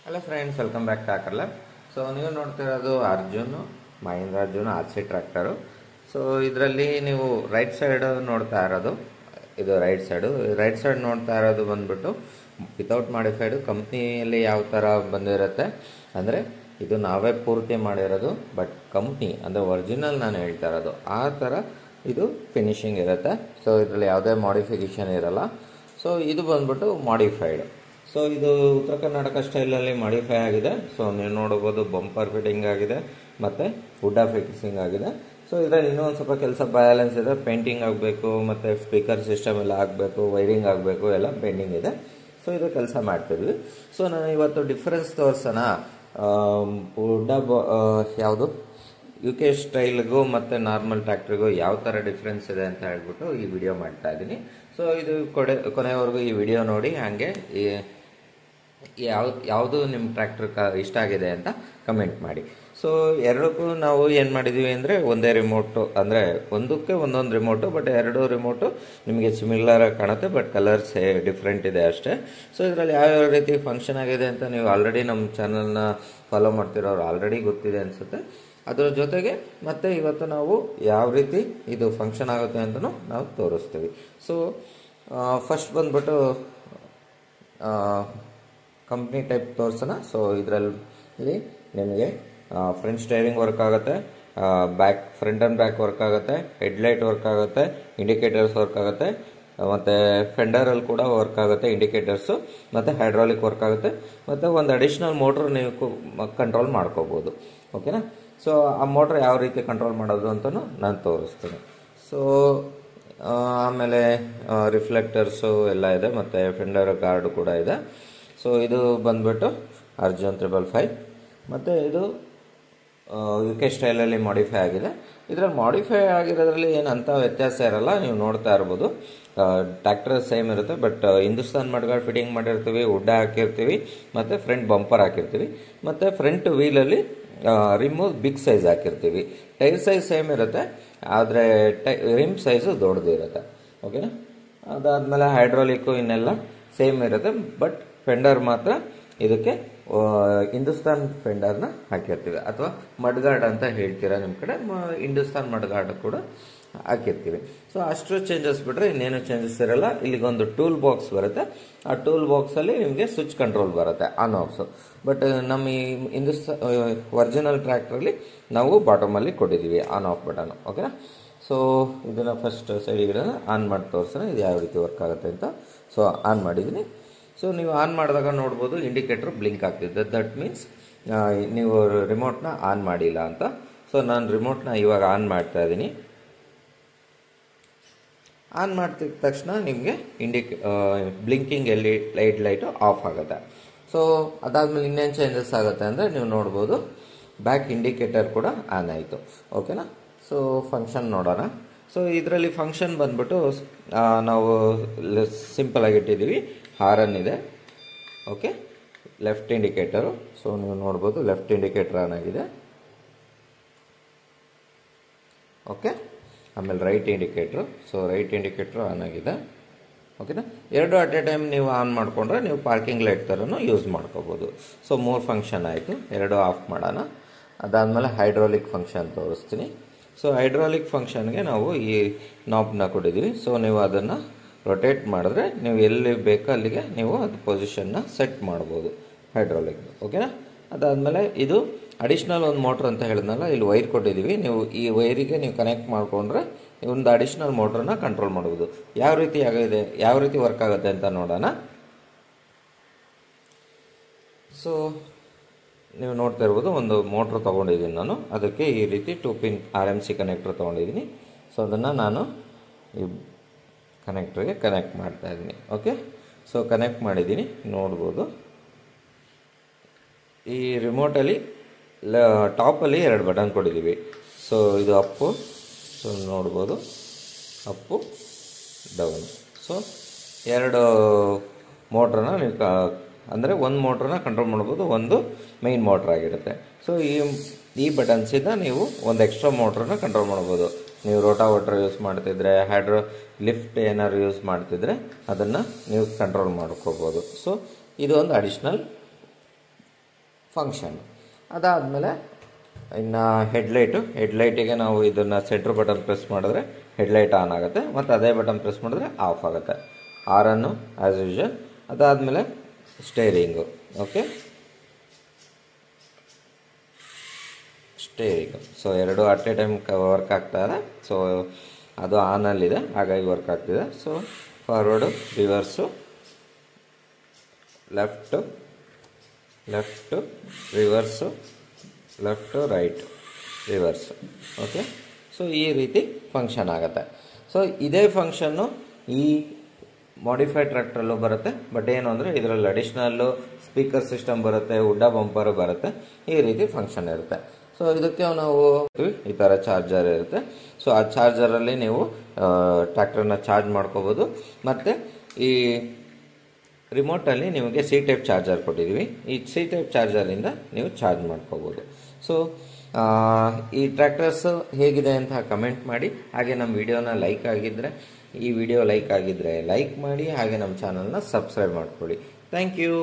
Hello friends, welcome back to ಆಕರ್ಲ. So ನೀವು ನೋಡ್ತಾ ಇರೋದು Mahindra Arjun RC tractor. So ಇದರಲ್ಲಿ ನೀವು ರೈಟ್ ಸೈಡ್ ನೋಡ್ತಾ ಇರೋದು, ಇದು ರೈಟ್ ಸೈಡ್ ನೋಡ್ತಾ ಇರೋದು ಬಂದ್ಬಿಟ್ಟು ವಿತೌಟ್ ಮಾಡಿಫೈಡು ಕಂಪ್ನಿಯಲ್ಲಿ ಯಾವ ಥರ ಬಂದಿರುತ್ತೆ ಅಂದರೆ ಇದು ನಾವೇ ಪೂರ್ತಿ ಮಾಡಿರೋದು, ಬಟ್ ಕಂಪ್ನಿ ಅಂದರೆ ಒರಿಜಿನಲ್ ನಾನು ಹೇಳ್ತಾ ಇರೋದು ಆ ಥರ ಇದು ಫಿನಿಶಿಂಗ್ ಇರುತ್ತೆ. ಸೊ ಇದರಲ್ಲಿ ಯಾವುದೇ ಮಾಡಿಫಿಕೇಷನ್ ಇರಲ್ಲ. ಸೊ ಇದು ಬಂದ್ಬಿಟ್ಟು ಮಾಡಿಫೈಡ್. ಸೊ ಇದು ಉತ್ತರ ಕರ್ನಾಟಕ ಸ್ಟೈಲಲ್ಲಿ ಮಾಡಿಫೈ ಆಗಿದೆ. ಸೊ ನೀವು ನೋಡ್ಬೋದು ಬಂಪರ್ ಫಿಟ್ಟಿಂಗ್ ಆಗಿದೆ ಮತ್ತು ವುಡ್ ಫಿಕ್ಸಿಂಗ್ ಆಗಿದೆ. ಸೊ ಇದರಲ್ಲಿ ಇನ್ನೂ ಒಂದು ಸ್ವಲ್ಪ ಕೆಲಸ ಬ್ಯಾಲೆನ್ಸ್ ಇದೆ. ಪೇಂಟಿಂಗ್ ಆಗಬೇಕು ಮತ್ತು ಸ್ಪೀಕರ್ ಸಿಸ್ಟಮ್ ಎಲ್ಲ ಆಗಬೇಕು, ವೈರಿಂಗ್ ಆಗಬೇಕು, ಎಲ್ಲ ಪೆಂಡಿಂಗ್ ಇದೆ. ಸೊ ಇದು ಕೆಲಸ ಮಾಡ್ತಿದ್ವಿ. ಸೊ ನಾನು ಇವತ್ತು ಡಿಫ್ರೆನ್ಸ್ ತೋರಿಸೋಣ, ವುಡ್ ಯಾವುದು UK ಸ್ಟೈಲ್ಗೂ ಮತ್ತು ನಾರ್ಮಲ್ ಟ್ರ್ಯಾಕ್ಟ್ರಿಗೂ ಯಾವ ಥರ ಡಿಫ್ರೆನ್ಸ್ ಇದೆ ಅಂತ ಹೇಳ್ಬಿಟ್ಟು ಈ ವಿಡಿಯೋ ಮಾಡ್ತಾ ಇದ್ದೀನಿ. ಸೊ ಇದು ಕೊನೆವರೆಗೂ ಈ ವಿಡಿಯೋ ನೋಡಿ, ಹಾಗೆ ಯಾವುದು ನಿಮ್ಮ ಟ್ರ್ಯಾಕ್ಟರ್ ಇಷ್ಟ ಆಗಿದೆ ಅಂತ ಕಮೆಂಟ್ ಮಾಡಿ. ಸೊ ಎರಡಕ್ಕೂ ನಾವು ಏನು ಮಾಡಿದ್ದೀವಿ ಅಂದರೆ ಒಂದೇ ರಿಮೋಟು, ಅಂದರೆ ಒಂದಕ್ಕೆ ಒಂದೊಂದು ರಿಮೋಟು, ಬಟ್ ಎರಡು ರಿಮೋಟು ನಿಮಗೆ ಸಿಮಿಲರ್ ಆಗಿ ಕಾಣುತ್ತೆ, ಬಟ್ ಕಲರ್ಸ್ ಡಿಫ್ರೆಂಟ್ ಇದೆ ಅಷ್ಟೇ. ಸೊ ಇದರಲ್ಲಿ ಯಾವ್ಯಾವ ರೀತಿ ಫಂಕ್ಷನ್ ಆಗಿದೆ ಅಂತ ನೀವು ಆಲ್ರೆಡಿ ನಮ್ಮ ಚಾನಲ್ನ ಫಾಲೋ ಮಾಡ್ತಿರೋರು ಆಲ್ರೆಡಿ ಗೊತ್ತಿದೆ ಅನಿಸುತ್ತೆ. ಅದರ ಜೊತೆಗೆ ಮತ್ತೆ ಇವತ್ತು ನಾವು ಯಾವ ರೀತಿ ಇದು ಫಂಕ್ಷನ್ ಆಗುತ್ತೆ ಅಂತಲೂ ನಾವು ತೋರಿಸ್ತೀವಿ. ಸೊ ಫಸ್ಟ್ ಬಂದ್ಬಿಟ್ಟು ಕಂಪ್ನಿ ಟೈಪ್ ತೋರಿಸೋಣ. ಸೊ ಇದರಲ್ಲಿ ನಿಮಗೆ ಫ್ರಂಟ್ ಸ್ಟೈರಿಂಗ್ ವರ್ಕ್ ಆಗುತ್ತೆ, ಫ್ರಂಟ್ ಆ್ಯಂಡ್ ಬ್ಯಾಕ್ ವರ್ಕ್ ಆಗುತ್ತೆ, ಹೆಡ್ಲೈಟ್ ವರ್ಕ್ ಆಗುತ್ತೆ, ಇಂಡಿಕೇಟರ್ಸ್ ವರ್ಕ್ ಆಗುತ್ತೆ, ಮತ್ತು ಫೆಂಡರಲ್ಲಿ ಕೂಡ ವರ್ಕ್ ಆಗುತ್ತೆ ಇಂಡಿಕೇಟರ್ಸು, ಮತ್ತು ಹೈಡ್ರಾಲಿಕ್ ವರ್ಕ್ ಆಗುತ್ತೆ, ಮತ್ತು ಒಂದು ಅಡಿಷ್ನಲ್ ಮೋಟ್ರ್ ನೀವು ಕಂಟ್ರೋಲ್ ಮಾಡ್ಕೋಬೋದು. ಓಕೆನಾ? ಸೊ ಆ ಮೋಟ್ರ್ ಯಾವ ರೀತಿ ಕಂಟ್ರೋಲ್ ಮಾಡೋದು ಅಂತಲೂ ನಾನು ತೋರಿಸ್ತೀನಿ. ಸೊ ಆಮೇಲೆ ರಿಫ್ಲೆಕ್ಟರ್ಸು ಎಲ್ಲ ಇದೆ, ಮತ್ತು ಫೆಂಡರ್ ಗಾರ್ಡು ಕೂಡ ಇದೆ. ಸೊ ಇದು ಬಂದ್ಬಿಟ್ಟು ಅರ್ಜುನ್ 555, ಮತ್ತು ಇದು UK ಸ್ಟೈಲಲ್ಲಿ ಮಾಡಿಫೈ ಆಗಿದೆ. ಇದರಲ್ಲಿ ಮಾಡಿಫೈ ಆಗಿರೋದ್ರಲ್ಲಿ ಏನಂತ ವ್ಯತ್ಯಾಸ ಇರಲ್ಲ, ನೀವು ನೋಡ್ತಾ ಇರ್ಬೋದು. ಟ್ರ್ಯಾಕ್ಟರ್ ಸೇಮ್ ಇರುತ್ತೆ, ಬಟ್ ಹಿಂದೂಸ್ತಾನ್ ಮಡ್ಗಾಡ್ ಫಿಟ್ಟಿಂಗ್ ಮಾಡಿರ್ತೀವಿ, ವುಡ್ ಹಾಕಿರ್ತೀವಿ, ಮತ್ತು ಫ್ರಂಟ್ ಬಂಪರ್ ಹಾಕಿರ್ತೀವಿ, ಮತ್ತು ಫ್ರಂಟ್ ವೀಲಲ್ಲಿ ರಿಮ್ ಬಿಗ್ ಸೈಜ್ ಹಾಕಿರ್ತೀವಿ. ಟೈರ್ ಸೈಜ್ ಸೇಮ್ ಇರುತ್ತೆ, ಆದರೆ ರಿಮ್ ಸೈಜು ದೊಡ್ಡದಿರುತ್ತೆ. ಓಕೆನಾ? ಅದಾದಮೇಲೆ ಹೈಡ್ರಾಲಿಕ್ಕು ಇನ್ನೆಲ್ಲ ಸೇಮ್ ಇರುತ್ತೆ, ಬಟ್ ಫೆಂಡರ್ ಮಾತ್ರ ಇದಕ್ಕೆ ಹಿಂದೂಸ್ತಾನ್ ಫೆಂಡರ್ನ ಹಾಕಿರ್ತೀವಿ, ಅಥವಾ ಮಡ್ಗಾರ್ಡ್ ಅಂತ ಹೇಳ್ತೀರಾ ನಿಮ್ಮ ಕಡೆ, ಹಿಂದೂಸ್ತಾನ್ ಮಡ್ಗಾರ್ಡ್ ಕೂಡ ಹಾಕಿರ್ತೀವಿ. ಸೊ ಅಷ್ಟು ಚೇಂಜಸ್ ಬಿಟ್ಟರೆ ಇನ್ನೇನು ಚೇಂಜಸ್ ಇರಲ್ಲ. ಇಲ್ಲಿಗೊಂದು ಟೂಲ್ ಬಾಕ್ಸ್ ಬರುತ್ತೆ, ಆ ಟೂಲ್ ಬಾಕ್ಸಲ್ಲಿ ನಿಮಗೆ ಸ್ವಿಚ್ ಕಂಟ್ರೋಲ್ ಬರುತ್ತೆ, ಆನ್ ಆಫ್ಸು. ಬಟ್ ನಮ್ಮ ಈ ಒರಿಜಿನಲ್ ಟ್ರ್ಯಾಕ್ಟ್ರಲ್ಲಿ ನಾವು ಬಾಟಮಲ್ಲಿ ಕೊಟ್ಟಿದ್ದೀವಿ ಆನ್ ಆಫ್ ಬಟನ್. ಓಕೆನಾ? ಸೊ ಇದನ್ನು ಫಸ್ಟ್ ಸೈಡಿಗೆ ಆನ್ ಮಾಡಿ ತೋರಿಸೋಣ, ಇದು ಯಾವ ರೀತಿ ವರ್ಕ್ ಆಗುತ್ತೆ ಅಂತ. ಸೊ ಆನ್ ಮಾಡಿದ್ದೀನಿ. ಸೊ ನೀವು ಆನ್ ಮಾಡಿದಾಗ ನೋಡ್ಬೋದು ಇಂಡಿಕೇಟರ್ ಬ್ಲಿಂಕ್ ಆಗ್ತಿದೆ. ದಟ್ ಮೀನ್ಸ್ ನೀವು ರಿಮೋಟ್ನ ಆನ್ ಮಾಡಿಲ್ಲ ಅಂತ. ಸೊ ನಾನು ರಿಮೋಟ್ನ ಇವಾಗ ಆನ್ ಮಾಡ್ತಾ ಇದ್ದೀನಿ. ಆನ್ ಮಾಡ್ತಿದ್ದ ತಕ್ಷಣ ನಿಮಗೆ ಬ್ಲಿಂಕಿಂಗ್ ಲೈಟು ಆಫ್ ಆಗುತ್ತೆ. ಸೊ ಅದಾದಮೇಲೆ ಇನ್ನೇನು ಚೇಂಜಸ್ ಆಗುತ್ತೆ ಅಂದರೆ ನೀವು ನೋಡ್ಬೋದು ಬ್ಯಾಕ್ ಇಂಡಿಕೇಟರ್ ಕೂಡ ಆನ್ ಆಯಿತು. ಓಕೆನಾ? ಸೊ ಫಂಕ್ಷನ್ ನೋಡೋಣ. ಸೊ ಇದರಲ್ಲಿ ಫಂಕ್ಷನ್ ಬಂದ್ಬಿಟ್ಟು ನಾವು ಸಿಂಪಲ್ ಆಗಿ ಇಟ್ಟಿದ್ದೀವಿ. ಹಾರನ್ ಇದೆ. Okay, left indicator. ಸೊ ನೀವು ನೋಡ್ಬೋದು ಲೆಫ್ಟ್ ಇಂಡಿಕೇಟರ್ ಆನ್ ಆಗಿದೆ. ಓಕೆ, ಆಮೇಲೆ right indicator. So right indicator on ಆಗಿದೆ. ಓಕೆನಾ? ಎರಡು ಅಟ್ ಎ ಟೈಮ್ ನೀವು ಆನ್ ಮಾಡಿಕೊಂಡ್ರೆ ನೀವು ಪಾರ್ಕಿಂಗ್ ಲೈಟ್ ಥರನೂ ಯೂಸ್ ಮಾಡ್ಕೋಬೋದು. ಸೊ 3 ಫಂಕ್ಷನ್ ಆಯಿತು. ಎರಡು ಆಫ್ ಮಾಡೋಣ. ಅದಾದಮೇಲೆ ಹೈಡ್ರಾಲಿಕ್ ಫಂಕ್ಷನ್ ತೋರಿಸ್ತೀನಿ. ಸೊ ಹೈಡ್ರಾಲಿಕ್ ಫಂಕ್ಷನ್ಗೆ ನಾವು ಈ ನಾಬ್ನ ಕೊಟ್ಟಿದ್ದೀವಿ. ಸೊ ನೀವು ಅದನ್ನು ರೊಟೇಟ್ ಮಾಡಿದ್ರೆ ನೀವು ಎಲ್ಲಿ ಬೇಕೋ ಅಲ್ಲಿಗೆ ನೀವು ಅದು ಪೊಸಿಷನ್ನ ಸೆಟ್ ಮಾಡ್ಬೋದು ಹೈಡ್ರಾಲಿಕ್. ಓಕೆನಾ? ಅದಾದಮೇಲೆ ಇದು ಅಡಿಷ್ನಲ್ ಒಂದು ಮೋಟ್ರ್ ಅಂತ ಹೇಳಿದ್ನಲ್ಲ, ಇಲ್ಲಿ ವೈರ್ ಕೊಟ್ಟಿದ್ದೀವಿ. ನೀವು ಈ ವೈರಿಗೆ ನೀವು ಕನೆಕ್ಟ್ ಮಾಡಿಕೊಂಡ್ರೆ ಒಂದು ಅಡಿಷ್ನಲ್ ಮೋಟ್ರನ್ನ ಕಂಟ್ರೋಲ್ ಮಾಡ್ಬೋದು. ಯಾವ ರೀತಿ ವರ್ಕ್ ಆಗುತ್ತೆ ಅಂತ ನೋಡೋಣ. ಸೊ ನೀವು ನೋಡ್ತಾ ಇರ್ಬೋದು, ಒಂದು ಮೋಟ್ರ್ ತೊಗೊಂಡಿದ್ದೀನಿ ನಾನು. ಅದಕ್ಕೆ ಈ ರೀತಿ 2 ಪಿನ್ RMC ಕನೆಕ್ಟ್ರ್ ತೊಗೊಂಡಿದ್ದೀನಿ. ಸೊ ಅದನ್ನು ನಾನು ಈ ಕನೆಕ್ಟ್ರಿಗೆ ಕನೆಕ್ಟ್ ಮಾಡ್ತಾ ಇದ್ದೀನಿ. ಓಕೆ, ಸೊ ಕನೆಕ್ಟ್ ಮಾಡಿದ್ದೀನಿ. ನೋಡ್ಬೋದು ಈ ರಿಮೋಟಲ್ಲಿ ಟಾಪಲ್ಲಿ 2 ಬಟನ್ ಕೊಟ್ಟಿದ್ದೀವಿ. ಸೊ ಇದು ಅಪ್ಪು. ಸೊ ನೋಡ್ಬೋದು ಅಪ್ಪು, ಡೌನ್. ಸೊ 2 ಮೋಟ್ರನ್ನ ನೀವು ಅಂದರೆ ಒಂದು ಮೋಟ್ರನ್ನ ಕಂಟ್ರೋಲ್ ಮಾಡ್ಬೋದು, ಒಂದು ಮೈನ್ ಮೋಟ್ರ್ ಆಗಿರುತ್ತೆ. ಸೊ ಈ ಬಟನ್ಸಿಂದ ನೀವು ಒಂದು ಎಕ್ಸ್ಟ್ರಾ ಮೋಟ್ರನ್ನ ಕಂಟ್ರೋಲ್ ಮಾಡ್ಬೋದು. ನೀವು ರೋಟಾವೇಟರ್ ಯೂಸ್ ಮಾಡ್ತಿದ್ರೆ, ಲಿಫ್ಟ್ ಏನಾದ್ರು ಯೂಸ್ ಮಾಡ್ತಿದ್ರೆ ಅದನ್ನು ನೀವು ಕಂಟ್ರೋಲ್ ಮಾಡ್ಕೋಬೋದು. ಸೊ ಇದು ಒಂದು ಅಡಿಷ್ನಲ್ ಫಂಕ್ಷನ್. ಅದಾದಮೇಲೆ ಇನ್ನು ಹೆಡ್ಲೈಟಿಗೆ ನಾವು ಇದನ್ನು ಸೆಂಟ್ರ್ ಬಟನ್ ಪ್ರೆಸ್ ಮಾಡಿದ್ರೆ ಹೆಡ್ಲೈಟ್ ಆನ್ ಆಗುತ್ತೆ, ಮತ್ತು ಅದೇ ಬಟನ್ ಪ್ರೆಸ್ ಮಾಡಿದ್ರೆ ಆಫ್ ಆಗುತ್ತೆ. ಆರನ್ನು ಆ್ಯಸ್ ಯೂಶುವಲ್. ಅದಾದಮೇಲೆ ಸ್ಟೇರಿಂಗು. Okay, steering. ಸೊ ಎರಡು ಅಟ್ ಎ ಟೈಮ್ ವರ್ಕ್ ಆಗ್ತಾ ಇದೆ. ಸೊ ಅದು ಆನಲ್ಲಿದೆ, ಹಾಗಾಗಿ ವರ್ಕ್ ಆಗ್ತಿದೆ. So forward, rivers, left, rivers, left, right, rivers. Okay, so ಈ ರೀತಿ ಫಂಕ್ಷನ್ ಆಗುತ್ತೆ. ಸೊ ಇದೇ ಫಂಕ್ಷನ್ನು ಈ ಮಾಡಿಫೈಡ್ ಟ್ರ್ಯಾಕ್ಟ್ರಲ್ಲೂ ಬರುತ್ತೆ. ಬಟ್ ಏನು ಅಂದರೆ ಇದರಲ್ಲಿ ಅಡಿಷ್ನಲ್ಲು ಸ್ಪೀಕರ್ ಸಿಸ್ಟಮ್ ಬರುತ್ತೆ, ಉಡ್ಡ ಬಂಪರು ಬರುತ್ತೆ. ಈ ರೀತಿ ಫಂಕ್ಷನ್ ಇರುತ್ತೆ. ಸೊ ಇದಕ್ಕೆ ನಾವು ಈ ಥರ ಚಾರ್ಜರ್ ಇರುತ್ತೆ. ಸೊ ಆ ಚಾರ್ಜರಲ್ಲಿ ನೀವು ಟ್ರ್ಯಾಕ್ಟರ್ನ ಚಾರ್ಜ್ ಮಾಡ್ಕೋಬೋದು. ಮತ್ತು ಈ ರಿಮೋಟಲ್ಲಿ ನಿಮಗೆ ಸಿ ಟೈಪ್ ಚಾರ್ಜರ್ ಕೊಟ್ಟಿದ್ದೀವಿ. ಈ ಸಿ ಟೈಪ್ ಚಾರ್ಜರಿಂದ ನೀವು ಚಾರ್ಜ್ ಮಾಡ್ಕೋಬೋದು. ಸೊ ಈ ಟ್ರ್ಯಾಕ್ಟರ್ಸ್ ಹೇಗಿದೆ ಅಂತ ಕಮೆಂಟ್ ಮಾಡಿ. ಹಾಗೆ ನಮ್ಮ ವಿಡಿಯೋನ ಈ ವಿಡಿಯೋ ಲೈಕ್ ಆಗಿದ್ದರೆ ಲೈಕ್ ಮಾಡಿ. ಹಾಗೆ ನಮ್ಮ ಚಾನಲ್ನ ಸಬ್ಸ್ಕ್ರೈಬ್ ಮಾಡ್ಕೊಳ್ಳಿ. Thank you.